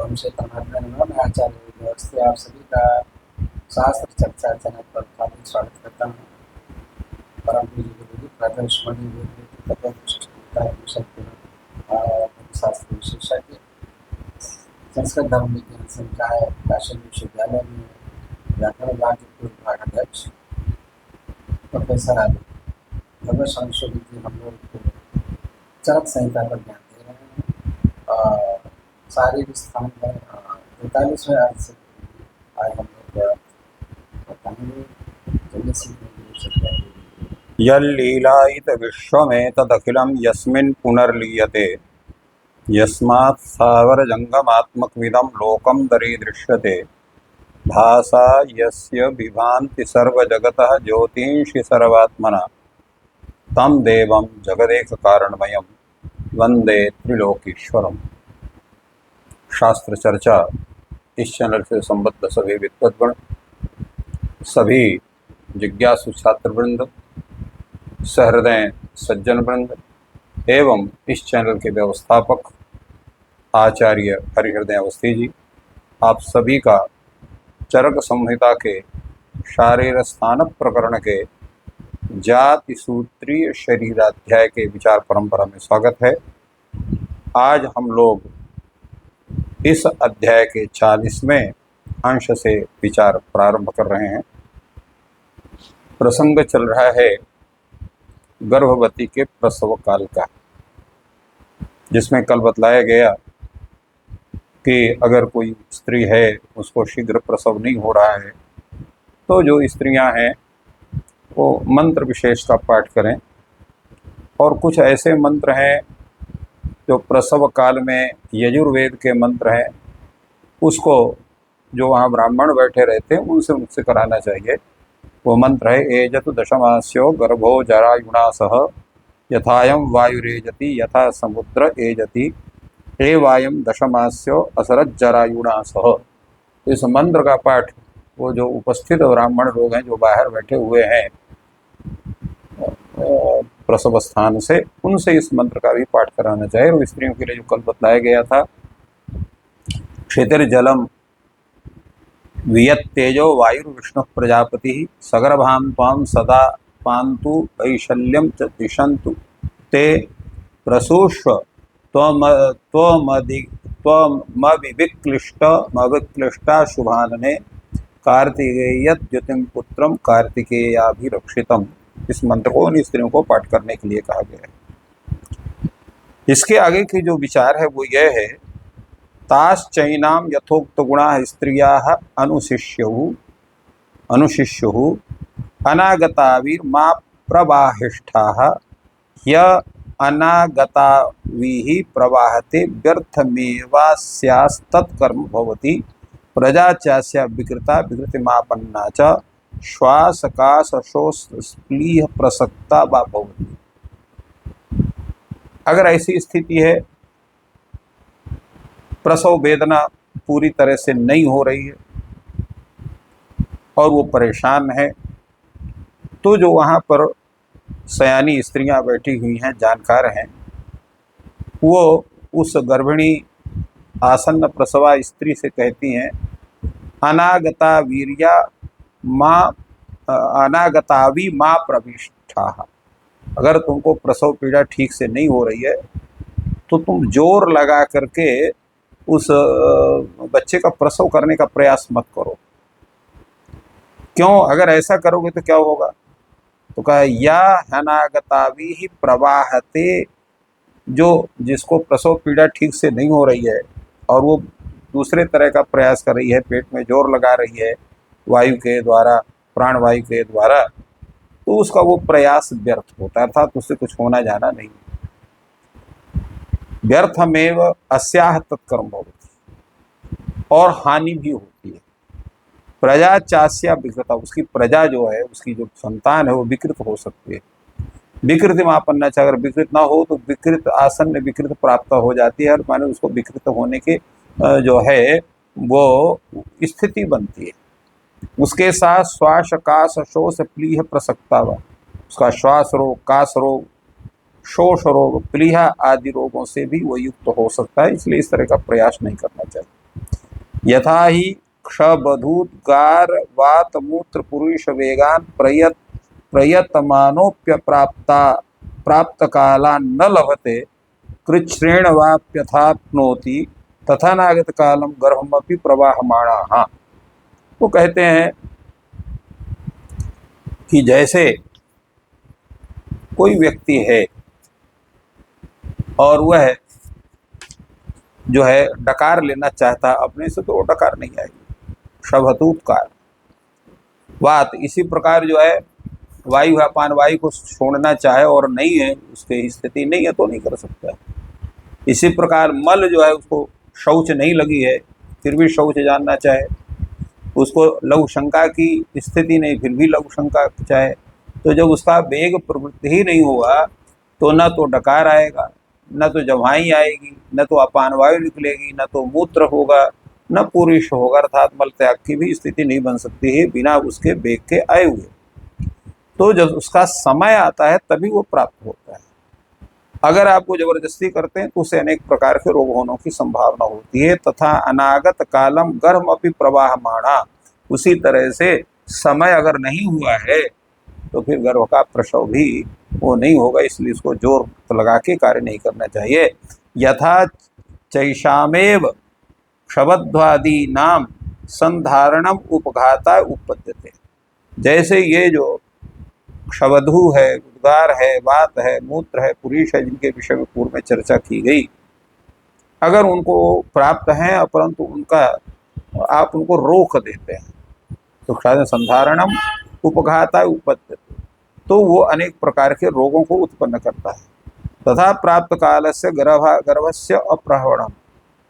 ओम श्री परमात्मा नमः। मैं आचार्य व्यवस्थित आप सभी का शास्त्र चर्चा चैनल पर हार्दिक स्वागत करता हूँ। परम पूज्य गुरुजी प्रातःस्मरणीय शास्त्र विशेषज्ञ संस्कृत धर्म विज्ञान संकाय काशी विश्वविद्यालय में व्याकरण विभाग के विभागाध्यक्ष प्रोफेसर आदि भगवत संशोधित जी हम लोग को चरक संहिता पर ज्ञान दे रहे हैं। शारीरिक स्थान पर 45वें अर्थ से आज हम लोग बताएंगे जल्दी सीखने यल्लीलायित विश्वमेतदखिलं यस्मिन् पुनर्लीयते यस्मात् स्थावरजङ्गमात्मकमिदं लोकं दरीदृश्यते भासा यस्य विभान्ति सर्वजगतः ज्योतिंषि सर्वात्मना तं देवं जगदेककारणमयं वन्दे त्रिलोकीश्वरम्। शास्त्र चर्चा इस चैनल से संबद्ध सभी विद्वद्गण, सभी जिज्ञासु छात्रवृंद, सहृदय सज्जन वृंद एवं इस चैनल के व्यवस्थापक आचार्य हरिहृदय अवस्थी जी, आप सभी का चरक संहिता के शारीर स्थान प्रकरण के जाति सूत्रीय शरीराध्याय के विचार परंपरा में स्वागत है। आज हम लोग इस अध्याय के 40वें अंश से विचार प्रारंभ कर रहे हैं। प्रसंग चल रहा है गर्भवती के प्रसव काल का, जिसमें कल बतलाया गया कि अगर कोई स्त्री है उसको शीघ्र प्रसव नहीं हो रहा है तो जो स्त्रियां हैं वो मंत्र विशेष का पाठ करें, और कुछ ऐसे मंत्र हैं जो प्रसव काल में यजुर्वेद के मंत्र हैं, उसको जो वहाँ ब्राह्मण बैठे रहते हैं उनसे कराना चाहिए। वो मंत्र है एजतु दशमास्यो गर्भो जरायुणा सह यथायम वायुरेजति यथा समुद्र एजति एवायम दशमास्यो असरत जरायुणा सह। इस मंत्र का पाठ वो जो उपस्थित ब्राह्मण लोग हैं जो बाहर बैठे हुए हैं प्रसव स्थान से, उनसे इस मंत्र का भी पाठ कराना चाहिए। और स्त्रियों के लिए जो कल बताया गया था, क्षितिर्जलम वियत्तेजो वायुर्विष्णु प्रजापति सगर्भां त्वां सदा पान्तु वैशल्यं च दिशन्तु ते प्रसूष्व त्वमविक्लिष्टा शुभानने कार्तिकेयद्युतिं पुत्रं कार्तिकेयाभिरक्षितम्। इस मंत्र को उन स्त्रियों को पाठ करने के लिए कहा गया है। इसके आगे की जो विचार है वो यह है, ताश्चैनाम यथोक्त गुणा स्त्रियाः अनुशिष्युः अनागताभिर्मा प्रवाहिष्ठाः य अनागताभिः प्रवाहते व्यर्थमेवास्यास्तत्कर्म भवति प्रजा चास्या विकृता विकृतिमापन्ना च श्वासकाशोस्प्लीह प्रसक्ता वा भवति। अगर ऐसी स्थिति है, प्रसव वेदना पूरी तरह से नहीं हो रही है और वो परेशान है, तो जो वहाँ पर सयानी स्त्रियां बैठी हुई हैं, जानकार हैं, वो उस गर्भिणी आसन्न प्रसवा स्त्री से कहती हैं अनागता वीर्या माँ अनागतावी माँ प्रविष्ठा। अगर तुमको प्रसव पीड़ा ठीक से नहीं हो रही है तो तुम जोर लगा करके उस बच्चे का प्रसव करने का प्रयास मत करो। क्यों? अगर ऐसा करोगे तो क्या होगा? तो कहा या अनागतावी ही प्रवाहते, जो जिसको प्रसव पीड़ा ठीक से नहीं हो रही है और वो दूसरे तरह का प्रयास कर रही है, पेट में जोर लगा रही है वायु के द्वारा, प्राणवायु के द्वारा, तो उसका वो प्रयास व्यर्थ होता है, अर्थात उससे कुछ होना जाना नहीं। व्यर्थमेव अस्याह तत्कर्म भवति, और हानि भी होती है। प्रजा चास्या विकृता, उसकी प्रजा जो है, उसकी जो संतान है वो विकृत हो सकती है। विकृति मापन्ना चाहिए, अगर विकृत ना हो तो विकृत आसन्न विकृत प्राप्त हो जाती है, और माने उसको विकृत होने के जो है वो स्थिति बनती है। उसके साथ श्वास काश शोष प्लीह प्रसक्ता हुआ, उसका श्वास रोग, काश रोग, शोष रोग, प्लीहा आदि रोगों से भी वो युक्त हो सकता है, इसलिए इस तरह का प्रयास नहीं करना चाहिए। यथा ही क्षबधूद्गार वात मूत्र पुरुष वेगान प्रयतमानोप्य प्राप्त काला न लभते कृच्छ्रेण वाप्यथाप्नोति तथा नागत कालम गर्भमपि प्रवाहमाणा। वो कहते हैं कि जैसे कोई व्यक्ति है और वह जो है डकार लेना चाहता अपने से, तो वो डकार नहीं आएगी। शबहतूतकार बात इसी प्रकार जो है वायु है, अपान वायु को छोड़ना चाहे और नहीं है, उसकी स्थिति नहीं है तो नहीं कर सकता। इसी प्रकार मल जो है उसको शौच नहीं लगी है फिर भी शौच जानना चाहे, उसको लघु शंका की स्थिति नहीं फिर भी लघु शंका चाहे, तो जब उसका वेग प्रवृत्ति ही नहीं होगा तो न तो डकार आएगा, न तो जम्हाई आएगी, न तो अपान वायु निकलेगी, न तो मूत्र होगा, न पुरुष होगा, अर्थात मल त्याग की भी स्थिति नहीं बन सकती है बिना उसके वेग के आए हुए। तो जब उसका समय आता है तभी वो प्राप्त होता है। अगर आपको जबरदस्ती करते हैं तो उसे अनेक प्रकार के रोग होने की संभावना होती है। तथा अनागत कालम गर्भमपि प्रवाहमाणा, उसी तरह से समय अगर नहीं हुआ है तो फिर गर्भ का प्रसव भी वो नहीं होगा, इसलिए इसको जोर लगा के कार्य नहीं करना चाहिए। यथा चैषामेव क्षबध्वादि नाम संधारणम उपघाता उपपद्यते, जैसे ये जो क्षबधु है, उद्गार है, वात है, मूत्र है, पुरुष है, जिनके विषय में पूर्व में चर्चा की गई, अगर उनको प्राप्त हैं परंतु उनका आप उनको रोक देते हैं तो संधारणम उपघाता उपपद्यते, तो वो अनेक प्रकार के रोगों को उत्पन्न करता है। तथा प्राप्त काल से गर्भस्य अप्रहवणम,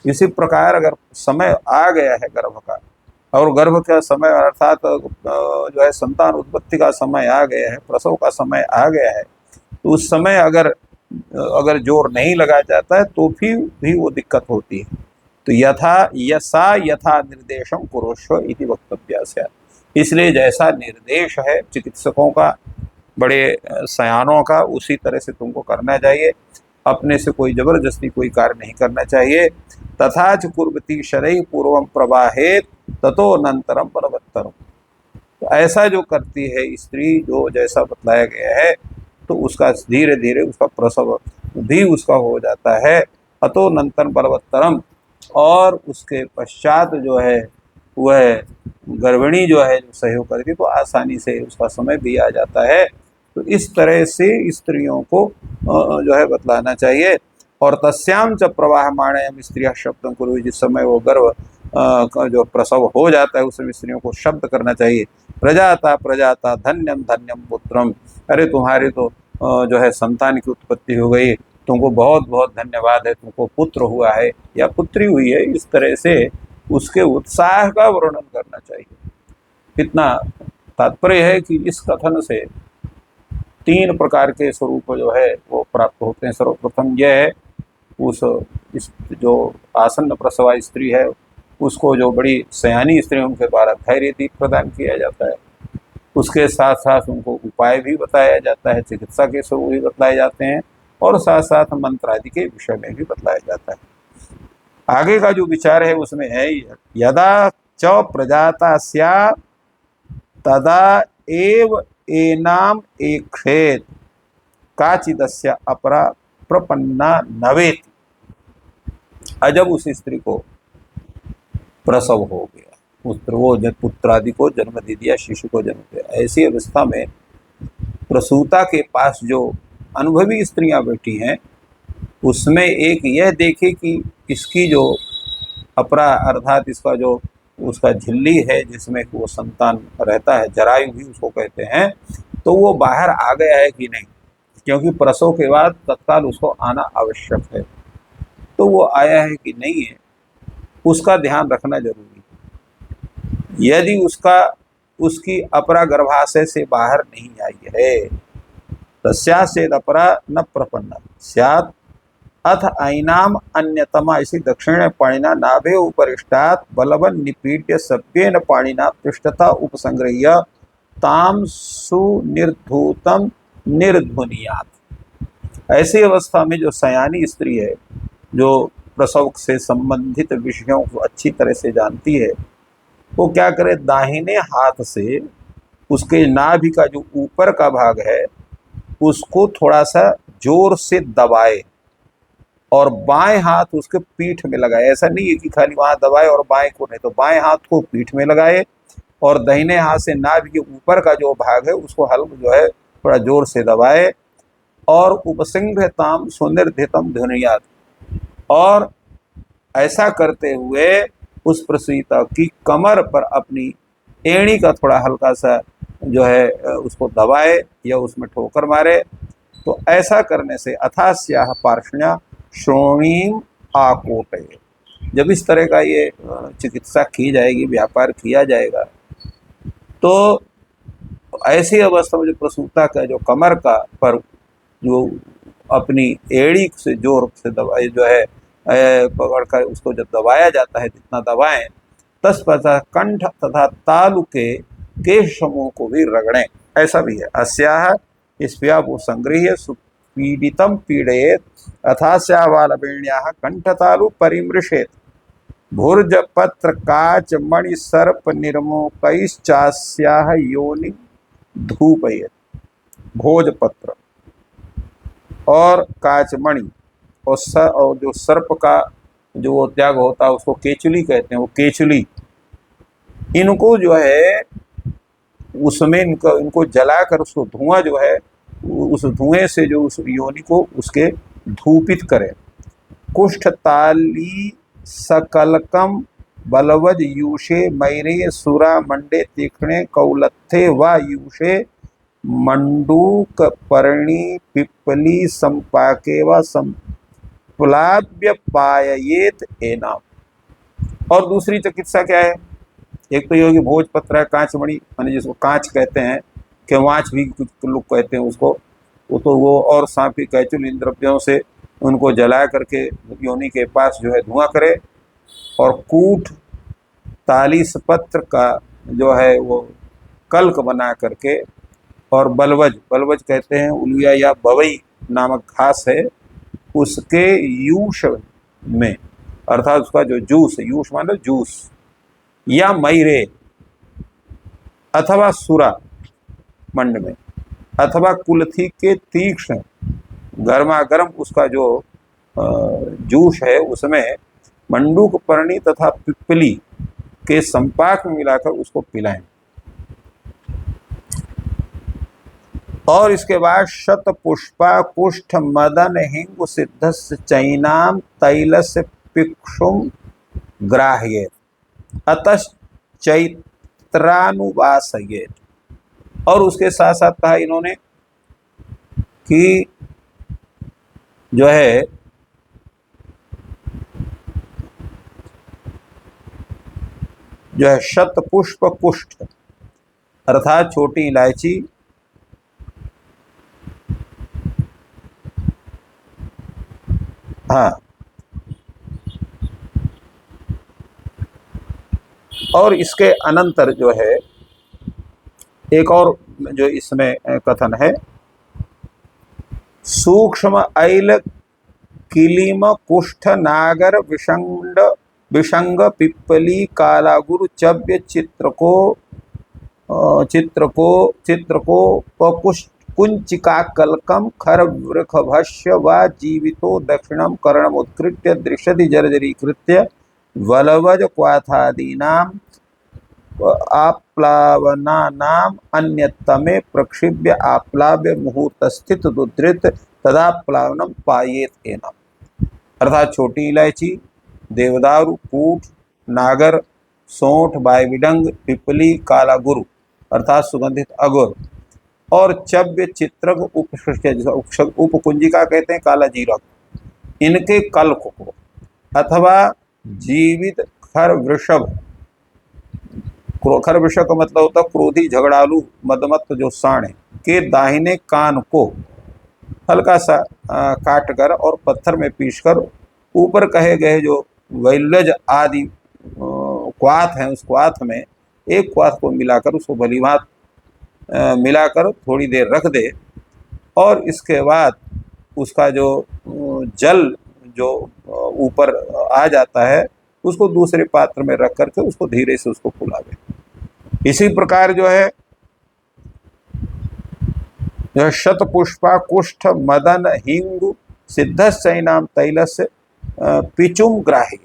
इसी प्रकार अगर समय आ गया है गर्भ का और गर्भ का समय अर्थात जो है संतान उत्पत्ति का समय आ गया है, प्रसव का समय आ गया है, तो उस समय अगर जोर नहीं लगा जाता है तो भी वो दिक्कत होती है। तो यथा निर्देशम कुरुष्व इति वक्तव्य, इसलिए जैसा निर्देश है चिकित्सकों का, बड़े सयानों का, उसी तरह से तुमको करना चाहिए। अपने से कोई जबरदस्ती कोई कार्य नहीं करना चाहिए। तथा च कुर्वती शरैः पूर्वं प्रवाहेत ततो अनंतरम बलवत्तरम, तो ऐसा जो करती है स्त्री, जो जैसा बतलाया गया है, तो उसका धीरे धीरे उसका प्रसव भी उसका हो जाता है। अतो अनंतरम बलवत्तरम, और उसके पश्चात जो है वह गर्भिणी जो है जो सहयोग करती तो आसानी से उसका समय भी आ जाता है। तो इस तरह से स्त्रियों को जो है बतलाना चाहिए। और तस्याम च प्रवाहमाणायाम स्त्रियां शब्दों को, जिस समय वो गर्भ का जो प्रसव हो जाता है उस समय स्त्रियों को शब्द करना चाहिए, प्रजाता प्रजाता धन्यम धन्यम पुत्रम, अरे तुम्हारी तो जो है संतान की उत्पत्ति हो गई, तुमको बहुत बहुत धन्यवाद है, तुमको पुत्र हुआ है या पुत्री हुई है। इस तरह से उसके उत्साह का वर्णन करना चाहिए। इतना तात्पर्य है कि इस कथन से 3 प्रकार के स्वरूप जो है वो प्राप्त होते हैं। सर्वप्रथम यह है इस जो आसन्न प्रसवा स्त्री है उसको, जो बड़ी सयानी स्त्री उनके द्वारा धैर्य दीप प्रदान किया जाता है, उसके साथ साथ उनको उपाय भी बताया जाता है, चिकित्सा के स्वरूप भी बतलाए जाते हैं, और साथ साथ मंत्र आदि के विषय में भी बतलाया जाता है। आगे का जो विचार है उसमें है यदा च प्रजाता स्यात् तदा एव एनाम एक्षेत काचिदस्य अपरा प्रपन्ना नवेति। जब उस स्त्री को प्रसव हो गया, वो पुत्र आदि को जन्म दे दिया, शिशु को जन्म दिया, ऐसी अवस्था में प्रसूता के पास जो अनुभवी स्त्रियां बैठी हैं उसमें एक यह देखे कि इसकी जो अपरा अर्थात इसका जो उसका झिल्ली है जिसमें वो संतान रहता है, जरायु भी उसको कहते हैं, तो वो बाहर आ गया है कि नहीं, क्योंकि प्रसव के बाद तत्काल उसको आना आवश्यक है। तो वो आया है कि नहीं है, उसका ध्यान रखना जरूरी है। यदि उसकी अपरा गर्भाशय से बाहर नहीं आई है, तस्या चेद अपरा न प्रपन्ना स्यात् अथ ऐनाम अन्यतमा, इसी दक्षिण पाणिना नाभे उपरिष्टात् बलवन निपीड्य सभ्येन पाणिना पृष्ठतः उपसंगृह्य ताम सुनिर्धूतम निर्ध्वनियात्। ऐसी अवस्था में जो सयानी स्त्री है, जो प्रसव से संबंधित विषयों को अच्छी तरह से जानती है, वो क्या करे, दाहिने हाथ से उसके नाभि का जो ऊपर का भाग है उसको थोड़ा सा जोर से दबाए और बाएं हाथ उसके पीठ में लगाए। ऐसा नहीं है कि खाली वहां दबाए और बाएं को नहीं, तो बाएं हाथ को पीठ में लगाए और दाहिने हाथ से नाभि के ऊपर का जो भाग है उसको हल्का जो है थोड़ा जोर से दबाए और उपसिंहताम सुनिर्धितम ध्वनियात, और ऐसा करते हुए उस प्रसूता की कमर पर अपनी एड़ी का थोड़ा हल्का सा जो है उसको दबाए या उसमें ठोकर मारे। तो ऐसा करने से अथास्याह पार्ष्ण्या श्रोणीम आकोटे, जब इस तरह का ये चिकित्सा की जाएगी, व्यापार किया जाएगा, तो ऐसी अवस्था में जो प्रसूता का जो कमर का पर जो अपनी एड़ी से जोर से दबाई जो है पकड़ कर उसको जब दबाया जाता है, जितना दबाएं तत्पश्चात कंठ तथा तालु के केश समूह को भी रगड़ें। ऐसा भी है। अस्याह स्पया वो संगृह्य सुपीडितम पीड़ेत अथास्याह वालवेण्याः कंठतालु परिमृशेत भुर्ज पत्र काच मणि सर्प निर्मोकैश्चास्याह योनि धूपयेत। भोजपत्र और काचमणि और जो सर्प का जो वो त्याग होता है उसको केचुली कहते हैं, वो केचुली, इनको जो है उसमें इनको जलाकर उसको धुआं जो है उस धुएं से जो उस योनि को उसके धूपित करे। कुष्ठ ताली सकलकम बलवज यूषे मैरे सुरा मंडे तीक्ष्णे कौलत्थे व यूषे मंडूक पर्णी पिप्पली संपाके व संप्लाव्य पाययेत एनाम। और दूसरी चिकित्सा क्या है? एक तो योगी भोजपत्र है, कांचमणि माने जिसको कांच कहते हैं, केवांच भी कुछ लोग कहते हैं उसको, वो तो वो, और सांपी कैचुल इन द्रव्यों से उनको जला करके योनि के पास जो है धुआं करे। और कूट तालीस पत्र का जो है वो कल्क बना करके, और बलवज, बलवज कहते हैं उलिया या बवई नामक घास है, उसके यूष में अर्थात उसका जो जूस, यूष माने जूस, या मैरे अथवा सुरा मंड में, अथवा कुल्थी के तीक्ष्ण गर्मा गर्म उसका जो जूस है उसमें मंडूक पर्णी तथा पिप्पली के संपाक में मिलाकर उसको पिलाएं। और इसके बाद शत पुष्पा कुष्ठ मदन हिंग सिद्धस्य चैनाम तैलस्य पिक्षुम ग्राह्ये अतः चैत्रानुवासये। और उसके साथ साथ कहा इन्होंने कि जो है शत पुष्प कुष्ठ अर्थात छोटी इलायची, हाँ, और इसके अनंतर जो है एक और जो इसमें कथन है, सूक्ष्म ऐल किलिम कुष्ठ नागर विषंग पिप्पली कालागुरु चव्य चित्रको कुंचिका कलकम खर वृख भष्य व जीवितो दक्षिणम कर्णम उत्कृत्य दृश्यति जर्जरीकृत्य वलवज क्वाथादीनाम आप्लावनानाम अन्यतमे प्रक्षिप्य आप्लाव्य मुहूर्तस्थित दुधृत तदाप्लावनम पायेत एनम। अर्थात छोटी इलायची, देवदारू, कूट, नागर, सौंठ, बायविडंग, पिपली, काला गुरु अर्थात सुगंधित अगुर, और चव्य चित्रक उपकुंजिका कहते हैं काला जीरक, इनके कल्क को अथवा जीवित खर वृषभ, खर वृषभ का मतलब होता है क्रोधी झगड़ालू मदमत्त जो साण के दाहिने कान को हल्का सा काटकर और पत्थर में पीसकर ऊपर कहे गए जो वैलज आदि क्वाथ हैं उस क्वाथ में एक क्वाथ को मिलाकर उसको भलीभांत मिलाकर थोड़ी देर रख दे, और इसके बाद उसका जो जल जो ऊपर आ जाता है उसको दूसरे पात्र में रख करके उसको धीरे से उसको फुलावे। इसी प्रकार जो है शतपुष्पा कुष्ठ मदन हिंग सिद्धश्चैनाम तैलस्य पिचुम ग्राह्य।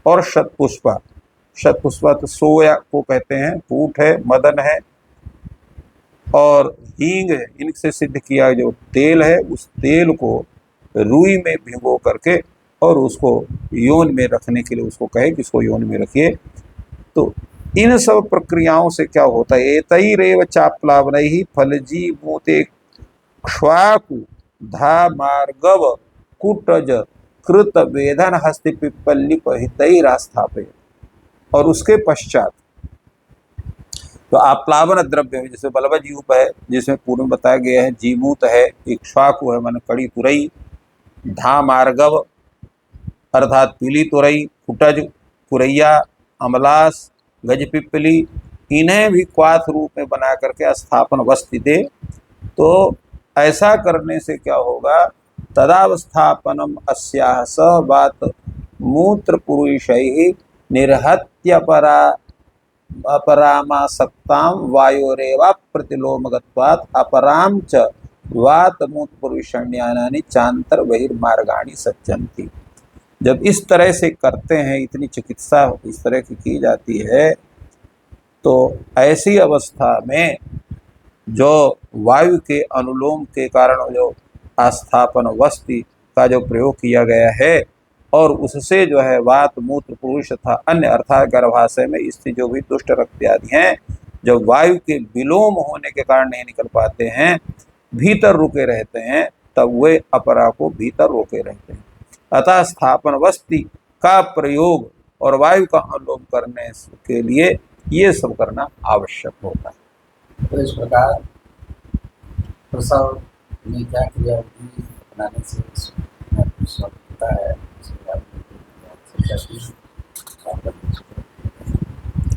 और शतपुष्पा तो सोया को कहते हैं, कूट है, मदन है और हींग है। इनसे सिद्ध किया जो तेल है उस तेल को रुई में भिगो करके और उसको योन में रखने के लिए उसको कहे कि इसको योन में रखिए। तो इन सब प्रक्रियाओं से क्या होता है, एतैरेव चाप्लावनैः फलजीभूते क्ष्वाकु धा मार्गव कुटज कृत वेदन हस्ति पिप्पल्लिप हितैरास्थापयेत्। और उसके पश्चात तो आप्लावन द्रव्य जैसे बलवजीव है जिसमें पूर्व में बताया गया है, जीमूत है, इक्ष्वाकु है मन कड़ी तुरई, धा मार्गव अर्थात पीली तुरई, कुटज कुरैया, अमलास, गजपिप्पली, इन्हें भी क्वाथ रूप में बना करके स्थापन वस्ति दे। तो ऐसा करने से क्या होगा, तदावस्थापनम अस्याः स वात मूत्र पुरुषैः निर्हत्यपरा अपरामासक्ताम वायोरेवा प्रतिलोमगत्वात् अपराम च वातमूत पुरुषण्यानि चांतर बहिर्मार्गाणि सज्जन्ति। जब इस तरह से करते हैं, इतनी चिकित्सा इस तरह की जाती है, तो ऐसी अवस्था में जो वायु के अनुलोम के कारण जो आस्थापन वस्ति का जो प्रयोग किया गया है और उससे जो है वात मूत्र पुरुष तथा अन्य अर्थात गर्भाशय में स्थित जो भी दुष्ट रक्त आदि हैं, जब वायु के विलोम होने के कारण नहीं निकल पाते हैं, भीतर रुके रहते हैं, तब वे अपरा को भीतर रोके रहते हैं। अतः स्थापन वस्ति का प्रयोग और वायु का अनुलोम करने के लिए ये सब करना आवश्यक होता है। तो इस प्रकार प्रसव में क्या क्रिया होती है, बनाने से स्वस्थ होता है।